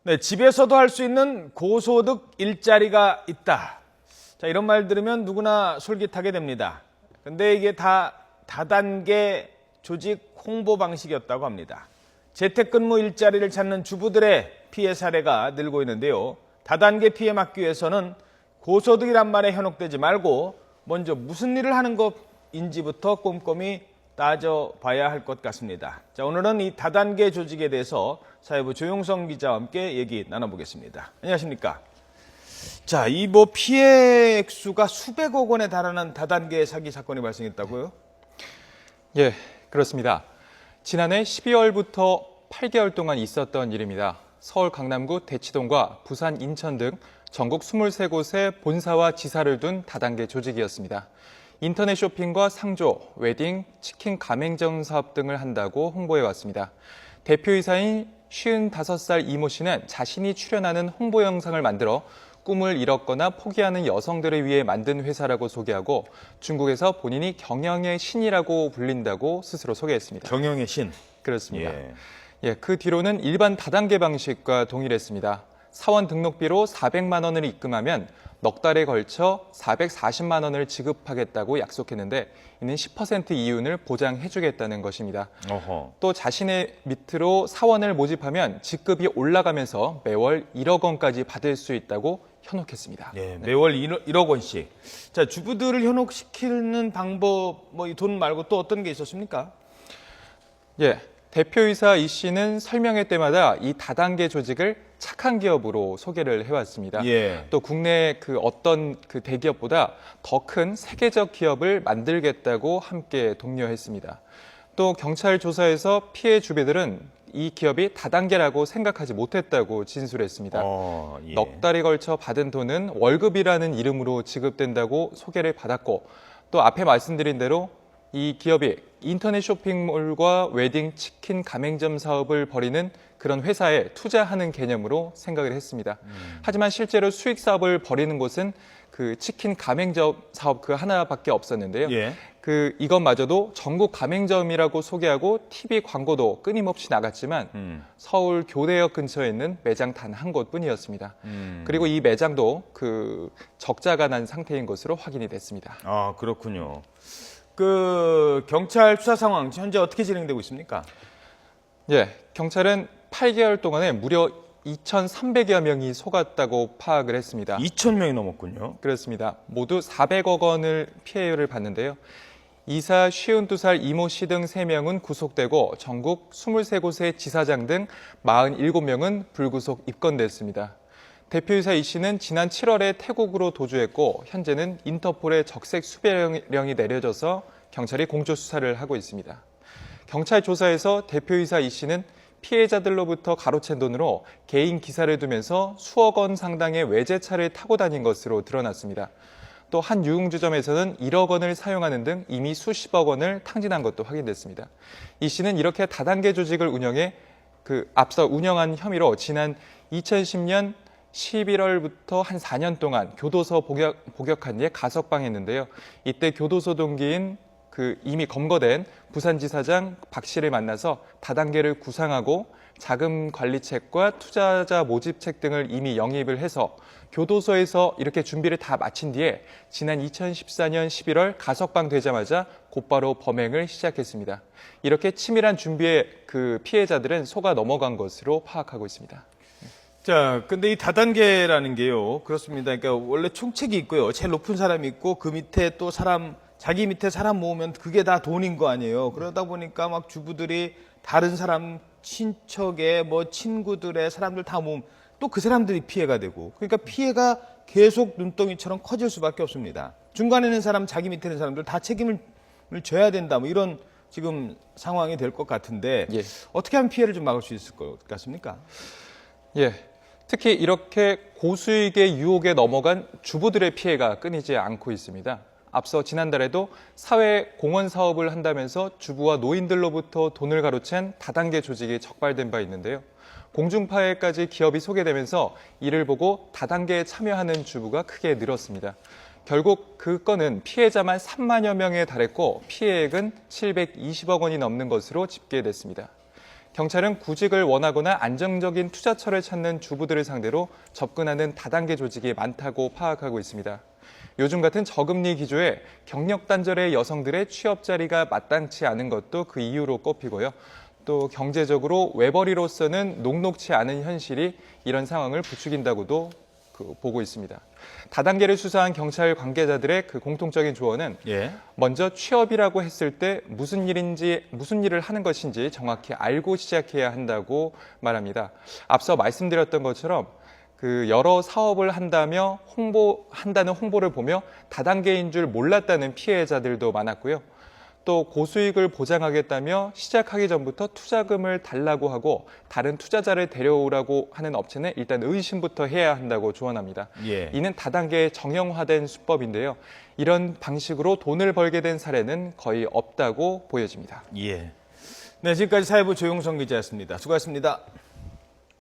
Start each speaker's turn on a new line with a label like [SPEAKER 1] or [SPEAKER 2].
[SPEAKER 1] 네, 집에서도 할 수 있는 고소득 일자리가 있다. 자, 이런 말 들으면 누구나 솔깃하게 됩니다. 근데 이게 다 다단계 조직 홍보 방식이었다고 합니다. 재택근무 일자리를 찾는 주부들의 피해 사례가 늘고 있는데요. 다단계 피해 막기 위해서는 고소득이란 말에 현혹되지 말고 먼저 무슨 일을 하는 것인지부터 꼼꼼히 따져봐야 할 것 같습니다. 자, 오늘은 이 다단계 조직에 대해서 사회부 조용성 기자와 함께 얘기 나눠보겠습니다. 안녕하십니까? 자, 이 피해 액수가 수백억 원에 달하는 다단계 사기 사건이 발생했다고요?
[SPEAKER 2] 예, 그렇습니다. 지난해 12월부터 8개월 동안 있었던 일입니다. 서울 강남구 대치동과 부산 인천 등 전국 23곳에 본사와 지사를 둔 다단계 조직이었습니다. 인터넷 쇼핑과 상조, 웨딩, 치킨 가맹점 사업 등을 한다고 홍보해왔습니다. 대표이사인 55살 이모 씨는 자신이 출연하는 홍보 영상을 만들어 꿈을 잃었거나 포기하는 여성들을 위해 만든 회사라고 소개하고 중국에서 본인이 경영의 신이라고 불린다고 스스로 소개했습니다.
[SPEAKER 1] 경영의 신.
[SPEAKER 2] 그렇습니다. 그 뒤로는 일반 다단계 방식과 동일했습니다. 사원 등록비로 400만 원을 입금하면 넉 달에 걸쳐 440만 원을 지급하겠다고 약속했는데 이는 10% 이윤을 보장해주겠다는 것입니다. 또 자신의 밑으로 사원을 모집하면 직급이 올라가면서 매월 1억 원까지 받을 수 있다고 현혹했습니다.
[SPEAKER 1] 네, 매월 1억 원씩. 자, 주부들을 현혹시키는 방법, 이 돈 말고 또 어떤 게 있었습니까?
[SPEAKER 2] 대표이사 이 씨는 설명회 때마다 이 다단계 조직을 착한 기업으로 소개를 해왔습니다. 또 국내 어떤 대기업보다 더 큰 세계적 기업을 만들겠다고 함께 독려했습니다. 또 경찰 조사에서 피해 주부들은 이 기업이 다단계라고 생각하지 못했다고 진술했습니다. 넉 달에 걸쳐 받은 돈은 월급이라는 이름으로 지급된다고 소개를 받았고 또 앞에 말씀드린 대로 이 기업이 인터넷 쇼핑몰과 웨딩, 치킨, 가맹점 사업을 벌이는 그런 회사에 투자하는 개념으로 생각을 했습니다. 하지만 실제로 수익 사업을 벌이는 곳은 치킨 가맹점 사업 하나밖에 없었는데요. 이것마저도 전국 가맹점이라고 소개하고 TV 광고도 끊임없이 나갔지만 서울 교대역 근처에 있는 매장 단 한 곳뿐이었습니다. 그리고 이 매장도 적자가 난 상태인 것으로 확인이 됐습니다.
[SPEAKER 1] 아, 그렇군요. 경찰 수사 상황 현재 어떻게 진행되고 있습니까?
[SPEAKER 2] 경찰은 8개월 동안에 무려 2,300여 명이 속았다고 파악을 했습니다.
[SPEAKER 1] 2,000명이 넘었군요.
[SPEAKER 2] 그렇습니다. 모두 400억 원을 피해를 봤는데요. 이사 52살 이모 씨 등 3명은 구속되고 전국 23곳의 지사장 등 47명은 불구속 입건됐습니다. 대표이사 이 씨는 지난 7월에 태국으로 도주했고 현재는 인터폴의 적색 수배령이 내려져서 경찰이 공조 수사를 하고 있습니다. 경찰 조사에서 대표이사 이 씨는 피해자들로부터 가로챈 돈으로 개인 기사를 두면서 수억 원 상당의 외제차를 타고 다닌 것으로 드러났습니다. 또 한 유흥주점에서는 1억 원을 사용하는 등 이미 수십억 원을 탕진한 것도 확인됐습니다. 이 씨는 이렇게 다단계 조직을 운영해 앞서 운영한 혐의로 지난 2010년 11월부터 한 4년 동안 교도소 복역한 뒤에 가석방했는데요. 이때 교도소 동기인 이미 검거된 부산지사장 박 씨를 만나서 다단계를 구상하고 자금 관리책과 투자자 모집책 등을 이미 영입을 해서 교도소에서 이렇게 준비를 다 마친 뒤에 지난 2014년 11월 가석방 되자마자 곧바로 범행을 시작했습니다. 이렇게 치밀한 준비에 피해자들은 속아 넘어간 것으로 파악하고 있습니다.
[SPEAKER 1] 자, 근데 이 다단계라는 게요. 그렇습니다. 그러니까 원래 총책이 있고요. 제일 높은 사람이 있고 그 밑에 또 자기 밑에 사람 모으면 그게 다 돈인 거 아니에요. 그러다 보니까 막 주부들이 다른 사람 친척의 친구들의 사람들 다 모으면 또 그 사람들이 피해가 되고 그러니까 피해가 계속 눈덩이처럼 커질 수밖에 없습니다. 중간에 있는 사람, 자기 밑에 있는 사람들 다 책임을 져야 된다. 이런 지금 상황이 될 것 같은데 어떻게 하면 피해를 좀 막을 수 있을 것 같습니까?
[SPEAKER 2] 특히 이렇게 고수익의 유혹에 넘어간 주부들의 피해가 끊이지 않고 있습니다. 앞서 지난달에도 사회 공헌 사업을 한다면서 주부와 노인들로부터 돈을 가로챈 다단계 조직이 적발된 바 있는데요. 공중파에까지 기업이 소개되면서 이를 보고 다단계에 참여하는 주부가 크게 늘었습니다. 결국 그 건은 피해자만 3만여 명에 달했고 피해액은 720억 원이 넘는 것으로 집계됐습니다. 경찰은 구직을 원하거나 안정적인 투자처를 찾는 주부들을 상대로 접근하는 다단계 조직이 많다고 파악하고 있습니다. 요즘 같은 저금리 기조에 경력 단절의 여성들의 취업 자리가 마땅치 않은 것도 그 이유로 꼽히고요. 또 경제적으로 외벌이로서는 녹록치 않은 현실이 이런 상황을 부추긴다고도 보고 있습니다. 다단계를 수사한 경찰 관계자들의 그 공통적인 조언은 먼저 취업이라고 했을 때 무슨 일을 하는 것인지 정확히 알고 시작해야 한다고 말합니다. 앞서 말씀드렸던 것처럼 그 여러 사업을 한다는 홍보를 보며 다단계인 줄 몰랐다는 피해자들도 많았고요. 또 고수익을 보장하겠다며 시작하기 전부터 투자금을 달라고 하고 다른 투자자를 데려오라고 하는 업체는 일단 의심부터 해야 한다고 조언합니다. 이는 다단계의 정형화된 수법인데요. 이런 방식으로 돈을 벌게 된 사례는 거의 없다고 보여집니다.
[SPEAKER 1] 네, 지금까지 사회부 조용성 기자였습니다. 수고하셨습니다.